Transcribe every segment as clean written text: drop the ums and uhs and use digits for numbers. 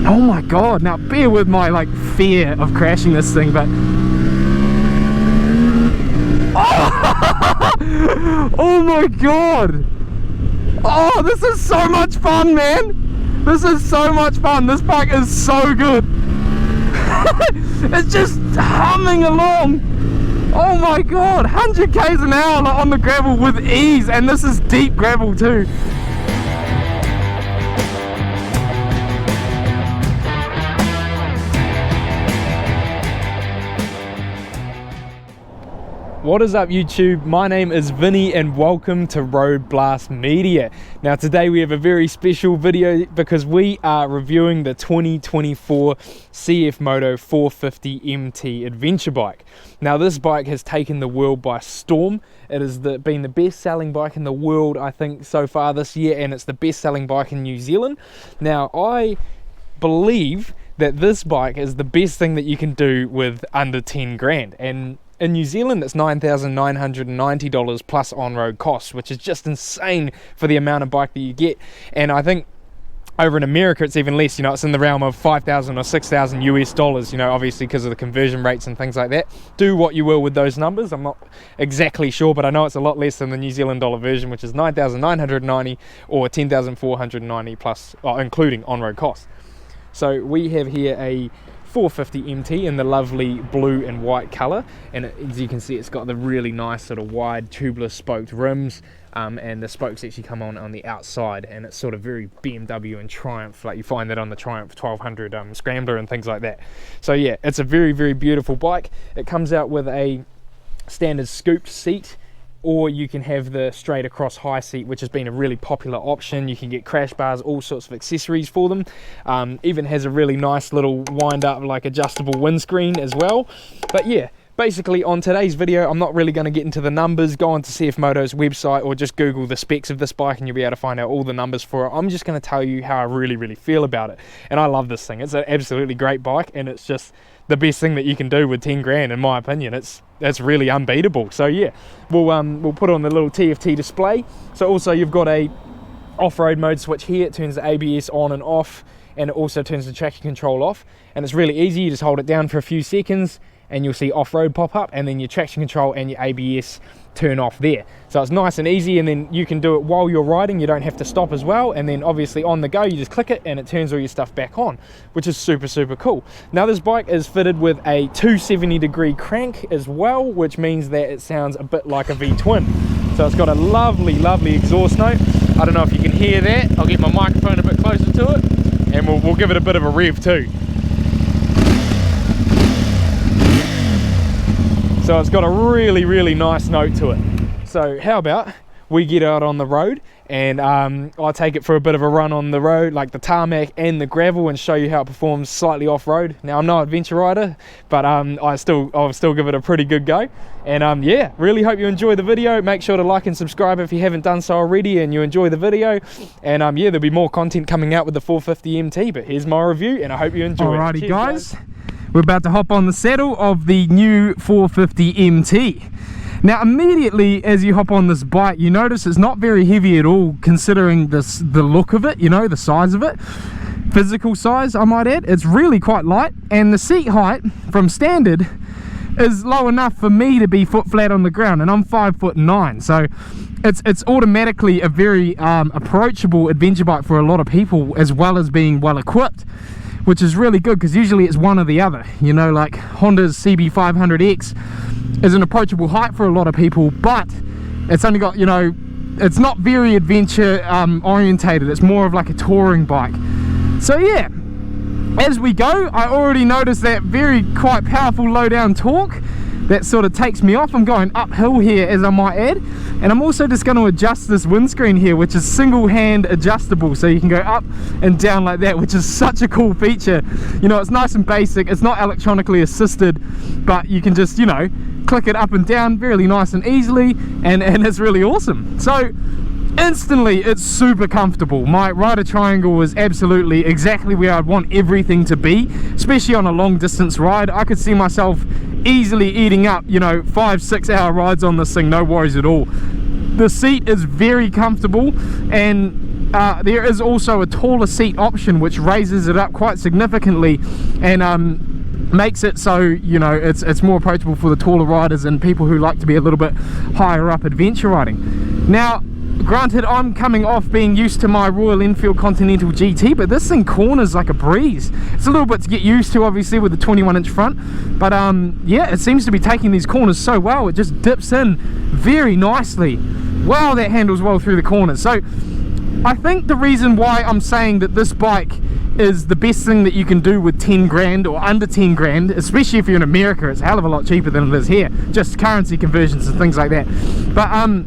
Oh my god, now bear with my like fear of crashing this thing, but oh my god, oh, this is so much fun, man. This is so much fun. This bike is so good. It's just humming along. Oh my god, 100 k's an hour on the gravel with ease, and this is deep gravel too. What is up YouTube? My name is Vinny and welcome to Road Blast Media. Now today we have a very special video because we are reviewing the 2024 CFMOTO 450MT adventure bike. Now this bike has taken the world by storm. It has been the best selling bike in the world I think so far this year, and it's the best selling bike in New Zealand. Now I believe that this bike is the best thing that you can do with under 10 grand, and in New Zealand it's $9,990 plus on-road costs, which is just insane for the amount of bike that you get. And I think over in America it's even less, you know, it's in the realm of 5,000 or 6,000 US dollars, you know, obviously because of the conversion rates and things like that. Do what you will with those numbers, I'm not exactly sure, but I know it's a lot less than the New Zealand dollar version, which is 9,990 or 10,490 plus, including on-road costs. So we have here a 450MT in the lovely blue and white color, and as you can see it's got the really nice sort of wide tubeless spoked rims, and the spokes actually come on the outside, and it's sort of very BMW and Triumph, like you find that on the Triumph 1200 Scrambler and things like that. So yeah, it's a very, very beautiful bike. It comes out with a standard scooped seat, or you can have the straight across high seat, which has been a really popular option. You can get crash bars, all sorts of accessories for them. Even has a really nice little wind up like adjustable windscreen as well. But yeah, basically on today's video I'm not really going to get into the numbers. Go on to CFMOTO's website or just Google the specs of this bike and you'll be able to find out all the numbers for it. I'm just going to tell you how I really feel about it. And I love this thing. It's an absolutely great bike, and it's just the best thing that you can do with 10 grand in my opinion. It's really unbeatable. So yeah, we'll put on the little TFT display. So also you've got a off-road mode switch here. It turns the ABS on and off, and it also turns the traction control off, and it's really easy. You just hold it down for a few seconds and you'll see off-road pop up, and then your traction control and your ABS turn off there. So it's nice and easy, and then you can do it while you're riding. You don't have to stop as well, and then obviously on the go you just click it and it turns all your stuff back on, which is super cool. Now this bike is fitted with a 270-degree crank as well, which means that it sounds a bit like a V-twin. So it's got a lovely exhaust note. I don't know if you can hear that. I'll get my microphone a bit closer to it and we'll give it a bit of a rev too. So it's got a really nice note to it. So how about we get out on the road and I'll take it for a bit of a run on the road, like the tarmac and the gravel, and show you how it performs slightly off-road. Now I'm no adventure rider, but I'll still give it a pretty good go. And yeah, really hope you enjoy the video. Make sure to like and subscribe if you haven't done so already and you enjoy the video. And yeah, there'll be more content coming out with the 450MT, but here's my review and I hope you enjoy it. Alrighty guys. We're about to hop on the saddle of the new 450MT. Now immediately as you hop on this bike, you notice it's not very heavy at all, considering the look of it, you know, the size of it. Physical size, I might add. It's really quite light, and the seat height from standard is low enough for me to be foot flat on the ground, and I'm 5'9", so it's automatically a very approachable adventure bike for a lot of people, as well as being well equipped, which is really good because usually it's one or the other. You know, like Honda's CB500X is an approachable height for a lot of people, but it's only got, you know, it's not very adventure orientated. It's more of like a touring bike. So yeah, as we go, I already noticed that very quite powerful low down torque that sort of takes me off. I'm going uphill here, as I might add, and I'm also just going to adjust this windscreen here, which is single hand adjustable, so you can go up and down like that, which is such a cool feature. You know, it's nice and basic, it's not electronically assisted, but you can just, you know, click it up and down really nice and easily, and it's really awesome. So instantly it's super comfortable. My rider triangle is absolutely exactly where I'd want everything to be, especially on a long distance ride. I could see myself easily eating up, you know, 5-6 hour rides on this thing, no worries at all. The seat is very comfortable, and there is also a taller seat option which raises it up quite significantly and makes it so, you know, it's more approachable for the taller riders and people who like to be a little bit higher up adventure riding. Now granted, I'm coming off being used to my Royal Enfield Continental GT, but this thing corners like a breeze. It's a little bit to get used to, obviously, with the 21-inch front, but yeah, it seems to be taking these corners so well. It just dips in very nicely. Wow, that handles well through the corners. So I think the reason why I'm saying that this bike is the best thing that you can do with 10 grand or under 10 grand, especially if you're in America, it's a hell of a lot cheaper than it is here, just currency conversions and things like that. But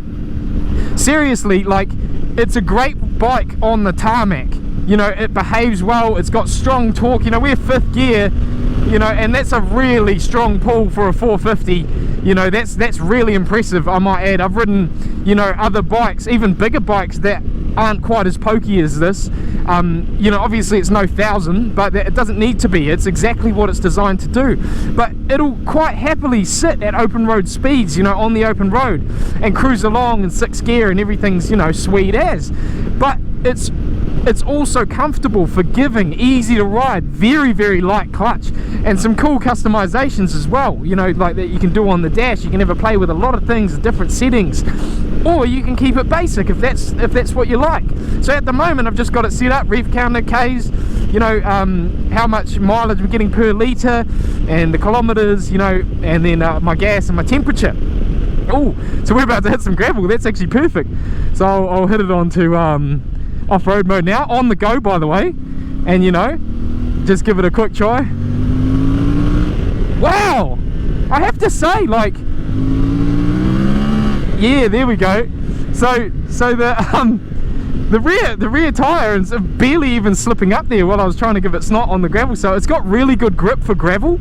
seriously, like, it's a great bike on the tarmac. You know, it behaves well, it's got strong torque. You know, we're 5th gear, you know, and that's a really strong pull for a 450. You know, that's really impressive, I might add. I've ridden, you know, other bikes, even bigger bikes that aren't quite as pokey as this. You know, obviously it's no 1000, but it doesn't need to be. It's exactly what it's designed to do. But it'll quite happily sit at open road speeds, you know, on the open road and cruise along in 6th gear and everything's, you know, sweet as. But it's also comfortable, forgiving, easy to ride, very, very light clutch, and some cool customizations as well, you know, like that you can do on the dash. You can have a play with a lot of things, different settings, or you can keep it basic if that's what you like. So at the moment I've just got it set up, rev counter, Ks, you know, how much mileage I'm getting per litre, and the kilometers, you know, and then my gas and my temperature. Oh, so we're about to hit some gravel. That's actually perfect. So I'll hit it on to off-road mode now, on the go, by the way, and you know, just give it a quick try. Wow, I have to say, like, yeah, there we go. So the rear tire is barely even slipping up there while I was trying to give it snot on the gravel, so it's got really good grip for gravel.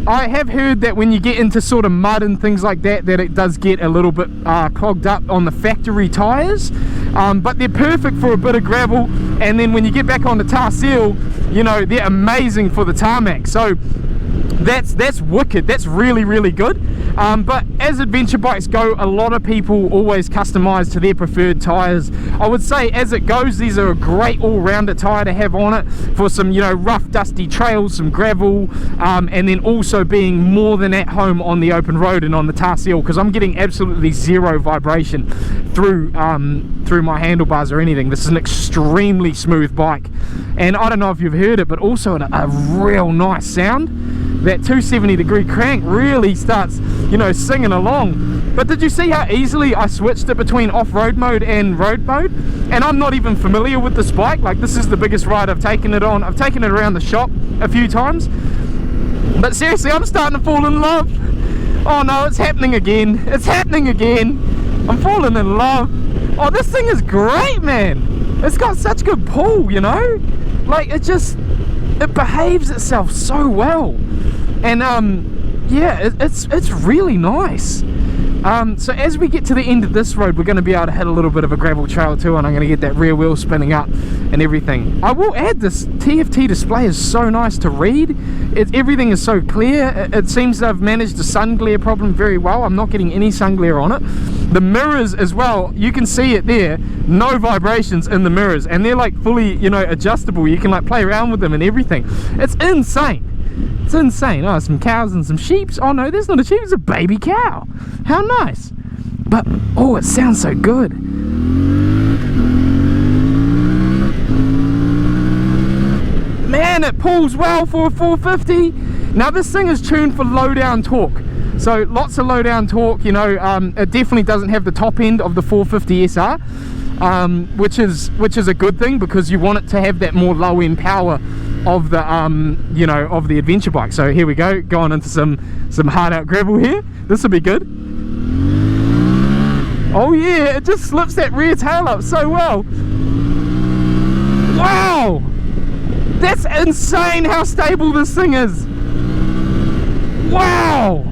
I have heard that when you get into sort of mud and things like that, that it does get a little bit clogged up on the factory tires, but they're perfect for a bit of gravel. And then when you get back on the tar seal, you know, they're amazing for the tarmac. So that's wicked. That's really, really good. But as adventure bikes go, a lot of people always customize to their preferred tires. I would say as it goes, these are a great all-rounder tire to have on it for some, you know, rough dusty trails, some gravel, and then also being more than at home on the open road and on the tar seal, because I'm getting absolutely zero vibration through my handlebars or anything. This is an extremely smooth bike, and I don't know if you've heard it, but also a real nice sound. That 270-degree crank really starts, you know, singing along. But did you see how easily I switched it between off-road mode and road mode? And I'm not even familiar with this bike. Like, this is the biggest ride I've taken it on. I've taken it around the shop a few times, but seriously, I'm starting to fall in love. Oh no, it's happening again. It's happening again. I'm falling in love. Oh, this thing is great, man. It's got such good pull, you know, like it behaves itself so well. And yeah, it's really nice. So as we get to the end of this road, we're going to be able to hit a little bit of a gravel trail too, and I'm going to get that rear wheel spinning up and everything. I will add, this TFT display is so nice to read. Everything is so clear. It seems to have managed the sun glare problem very well. I'm not getting any sun glare on it. The mirrors as well, you can see it there, no vibrations in the mirrors, and they're like fully, you know, adjustable. You can like play around with them and everything. It's insane. It's insane. Oh, some cows and some sheep. Oh no, there's not a sheep, it's a baby cow. How nice. But oh, it sounds so good. Man, it pulls well for a 450. Now this thing is tuned for low down torque, so lots of low down torque, you know. It definitely doesn't have the top end of the 450 SR, which is a good thing, because you want it to have that more low end power of the you know, of the adventure bike. So here we go, going into some hard out gravel here. This will be good. Oh yeah, it just slips that rear tail up so well. Wow, that's insane how stable this thing is. Wow,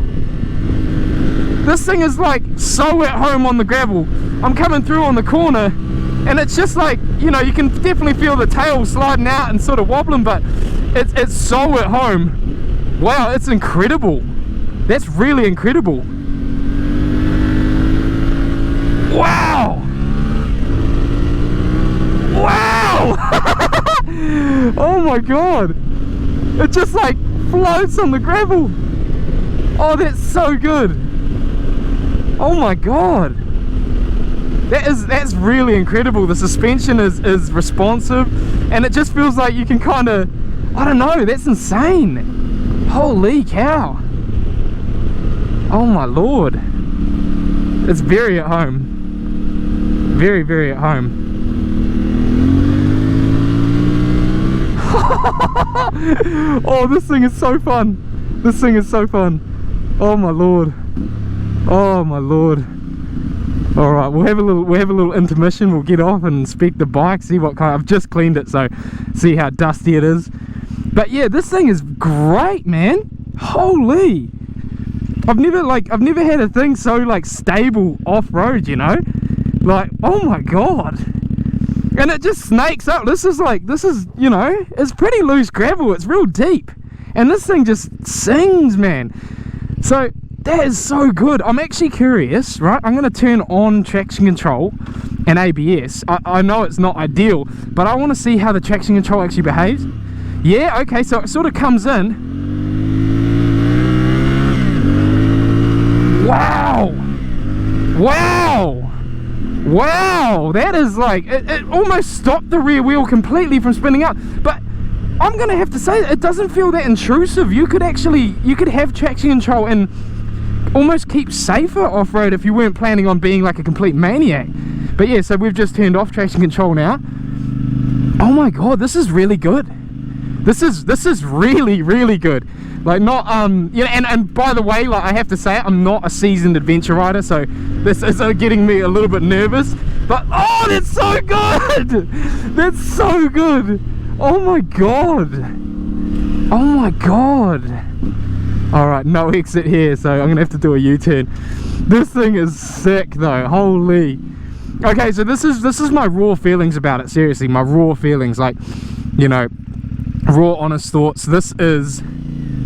this thing is like so at home on the gravel. I'm coming through on the corner, and it's just like, you know, you can definitely feel the tail sliding out and sort of wobbling, but it's so at home. Wow, it's incredible. That's really incredible. Wow. Oh my god, it just like floats on the gravel. Oh, that's so good. Oh my god, that's really incredible. The suspension is responsive, and it just feels like you can kind of, I don't know, that's insane. Holy cow. Oh my lord, it's very at home. Very, very at home. Oh, this thing is so fun. This thing is so fun. Oh my lord. Oh my lord. All right, we'll have a little intermission. We'll get off and inspect the bike, see what kind. I've just cleaned it, so see how dusty it is. But yeah, this thing is great, man. Holy. I've never had a thing so like stable off-road, you know? Like, oh my god. And it just snakes up. This is, you know, it's pretty loose gravel. It's real deep. And this thing just sings, man. So that is so good. I'm actually curious, right? I'm going to turn on traction control and ABS. I know it's not ideal, but I want to see how the traction control actually behaves. Yeah, okay, so it sort of comes in. Wow. Wow. Wow, that is like, it almost stopped the rear wheel completely from spinning out. But I'm gonna have to say, it doesn't feel that intrusive. You could have traction control and almost keep safer off-road if you weren't planning on being like a complete maniac. But yeah, so we've just turned off traction control now. Oh my god, this is really good. This is really, really good. Like, not you know, and by the way, like, I have to say it, I'm not a seasoned adventure rider, so this is getting me a little bit nervous. But oh, that's so good. That's so good. Oh my god. Oh my god. All right, no exit here, so I'm gonna have to do a U-turn. This thing is sick though. Holy. Okay, so this is my raw feelings about it. Seriously, my raw feelings, like, you know, raw honest thoughts. This is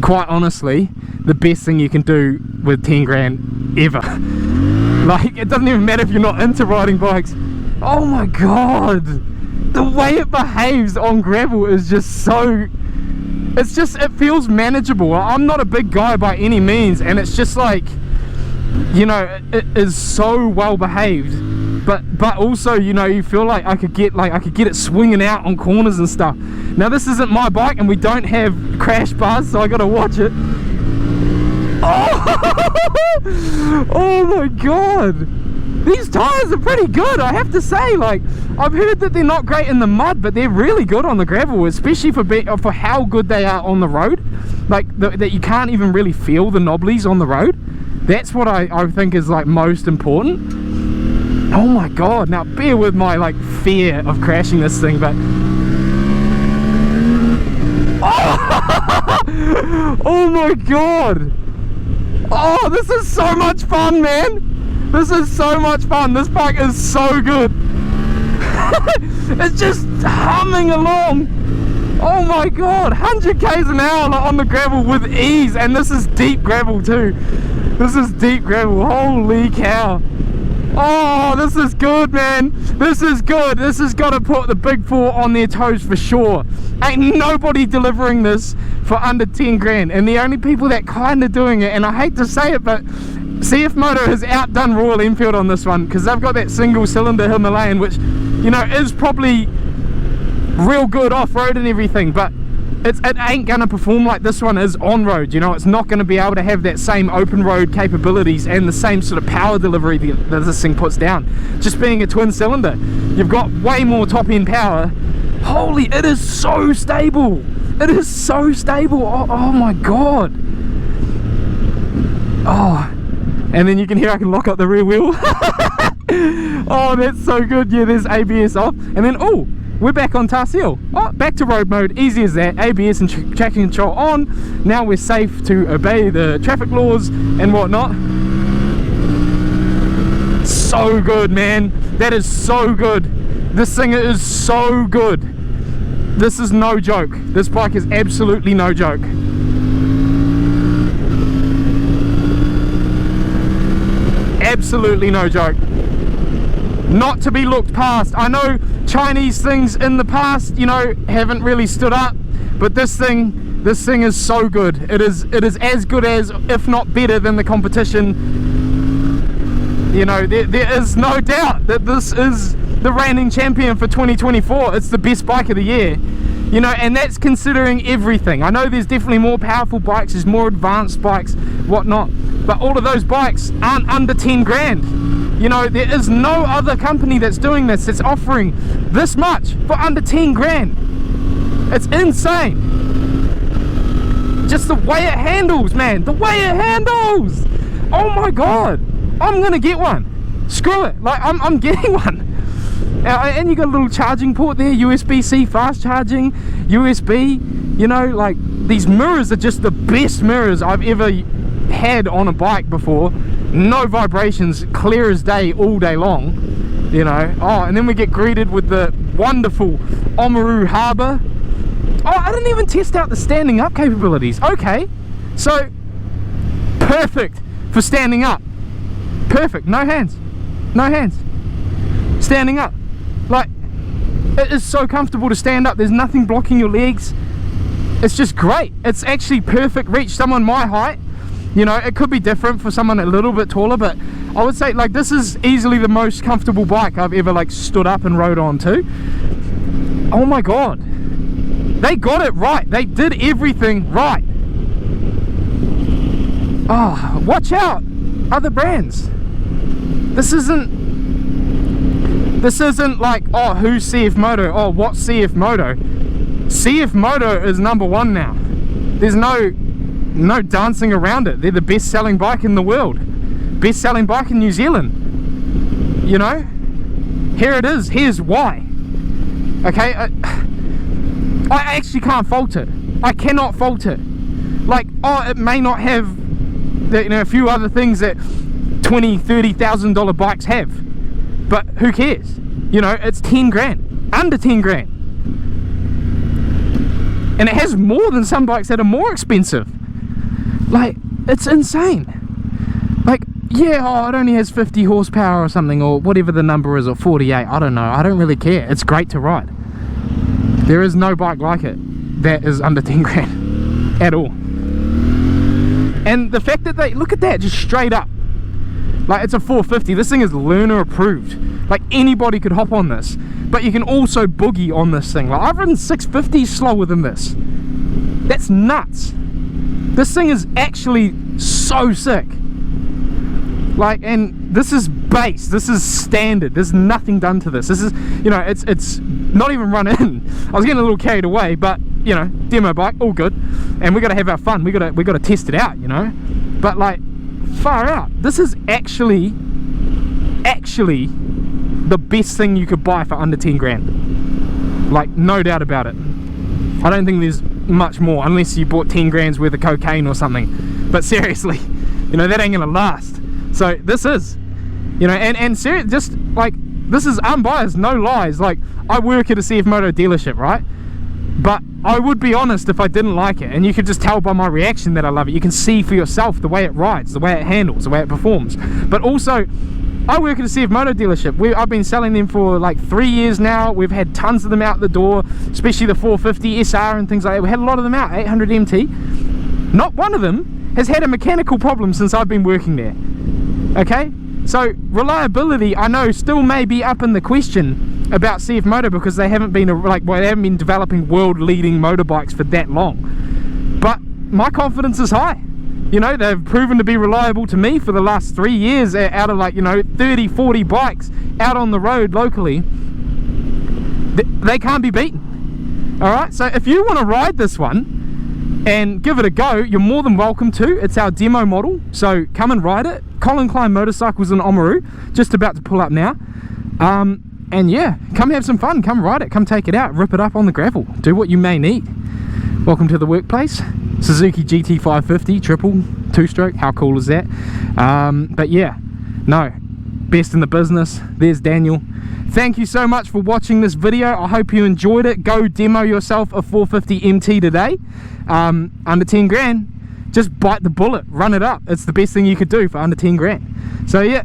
quite honestly the best thing you can do with 10 grand ever. Like, it doesn't even matter if you're not into riding bikes. Oh my god, the way it behaves on gravel is just so, it feels manageable. I'm not a big guy by any means, and it's just like, you know, it is so well behaved. But also, you know, you feel like I could get it swinging out on corners and stuff. Now this isn't my bike, and we don't have crash bars, so I gotta watch it. Oh, oh my god, these tires are pretty good, I have to say. Like, I've heard that they're not great in the mud, but they're really good on the gravel, especially for how good they are on the road. Like, that you can't even really feel the knobblies on the road. That's what I think is like most important. Oh my god, now bear with my like fear of crashing this thing, but oh, oh my god. Oh, this is so much fun, man. This is so much fun. This bike is so good. It's just humming along. Oh my god, 100 k's an hour on the gravel with ease, and this is deep gravel too. This is deep gravel. Holy cow. Oh, this is good, man. This is good. This has got to put the big four on their toes for sure. Ain't nobody delivering this for under 10 grand. And the only people that kind of doing it, and I hate to say it, but CFMOTO has outdone Royal Enfield on this one, because they've got that single cylinder Himalayan, which, you know, is probably real good off-road and everything, but it ain't gonna perform like this one is on road. You know, it's not gonna be able to have that same open road capabilities and the same sort of power delivery that this thing puts down. Just being a twin cylinder, you've got way more top end power. Holy, it is so stable. It is so stable. Oh my god. Oh, and then you can hear I can lock up the rear wheel. Oh, that's so good. Yeah, there's ABS off, and then oh, we're back on Tarsiel. Oh, back to road mode, easy as that. ABS and traction control on. Now we're safe to obey the traffic laws and whatnot. So good, man. That is so good. This thing is so good. This is no joke. This bike is absolutely no joke. Absolutely no joke. Not to be looked past. I know Chinese things in the past, you know, haven't really stood up, but this thing is so good. It is as good as, if not better than, the competition. You know, there is no doubt that this is the reigning champion for 2024. It's the best bike of the year, you know, and that's considering everything. I know there's definitely more powerful bikes, there's more advanced bikes, whatnot, but all of those bikes aren't under 10 grand. You know, there is no other company that's doing this, that's offering this much for under 10 grand. It's insane. Just the way it handles, man, the way it handles. Oh my god, I'm gonna get one. Screw it, like I'm getting one. And you got a little charging port there, USB-C fast charging, USB, you know, like these mirrors are just the best mirrors I've ever had on a bike before. No vibrations, clear as day, all day long, you know. Oh, and then we get greeted with the wonderful Oamaru Harbour. Oh, I didn't even test out the standing up capabilities. Okay, so perfect for standing up. Perfect, no hands, no hands. Standing up, like, it is so comfortable to stand up. There's nothing blocking your legs. It's just great. It's actually perfect reach. Someone my height, you know, it could be different for someone a little bit taller, but I would say, like, this is easily the most comfortable bike I've ever, like, stood up and rode on too. Oh my god, they got it right. They did everything right. Oh, watch out, other brands. This isn't like, oh, who's CFMOTO? Oh, what's CFMOTO? CFMOTO is #1 now. There's no dancing around it. They're the best selling bike in the world, best selling bike in New Zealand, you know. Here it is, here's why. Okay, I actually can't fault it. I cannot fault it. Like, oh, it may not have the, you know, a few other things that $20,000, $30,000 bikes have, but who cares? You know, it's 10 grand, under 10 grand, and it has more than some bikes that are more expensive. Like, it's insane. Like, yeah, oh, it only has 50 horsepower or something, or whatever the number is, or 48, I don't know, I don't really care. It's great to ride. There is no bike like it that is under 10 grand at all. And the fact that they, look at that, just straight up, like, it's a 450. This thing is learner approved. Like, anybody could hop on this, but you can also boogie on this thing. Like, I've ridden 650s slower than this. That's nuts. This thing is actually so sick. Like, and this is base, this is standard, there's nothing done to this. This is, you know, it's not even run in. I was getting a little carried away, but, you know, demo bike, all good, and we got to have our fun. We got to test it out, you know. But, like, far out, this is actually the best thing you could buy for under 10 grand. Like, no doubt about it. I don't think there's much more, unless you bought 10 grand's worth of cocaine or something. But seriously, you know, that ain't gonna last. So this is, you know, and seriously, just like, this is unbiased, no lies. Like, I work at a CFMOTO dealership, right? But I would be honest if I didn't like it, and you could just tell by my reaction that I love it. You can see for yourself the way it rides, the way it handles, the way it performs. But also, I work at a CFMOTO dealership. I've been selling them for like 3 years now. We've had tons of them out the door, especially the 450 SR and things like that. We had a lot of them out, 800 MT. Not one of them has had a mechanical problem since I've been working there. Okay, so reliability, I know, still may be up in the question about CFMOTO, because they haven't been they haven't been developing world-leading motorbikes for that long. But my confidence is high. You know, they've proven to be reliable to me for the last 3 years out of, like, you know, 30, 40 bikes out on the road locally. They can't be beaten. All right, so if you want to ride this one and give it a go, you're more than welcome to. It's our demo model, so come and ride it. Colin Klein Motorcycles in Oamaru, just about to pull up now. And yeah, come have some fun, come ride it, come take it out, rip it up on the gravel, do what you may need. Welcome to the workplace. Suzuki GT 550 triple 2-stroke, how cool is that? But yeah, no, best in the business. There's Daniel. Thank you so much for watching this video. I hope you enjoyed it. Go demo yourself a 450MT today. Under 10 grand, just bite the bullet, run it up. It's the best thing you could do for under 10 grand. So yeah,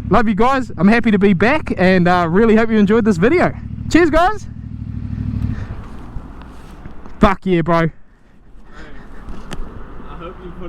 love you guys. I'm happy to be back, and really hope you enjoyed this video. Cheers, guys. Fuck yeah, bro. I hope you put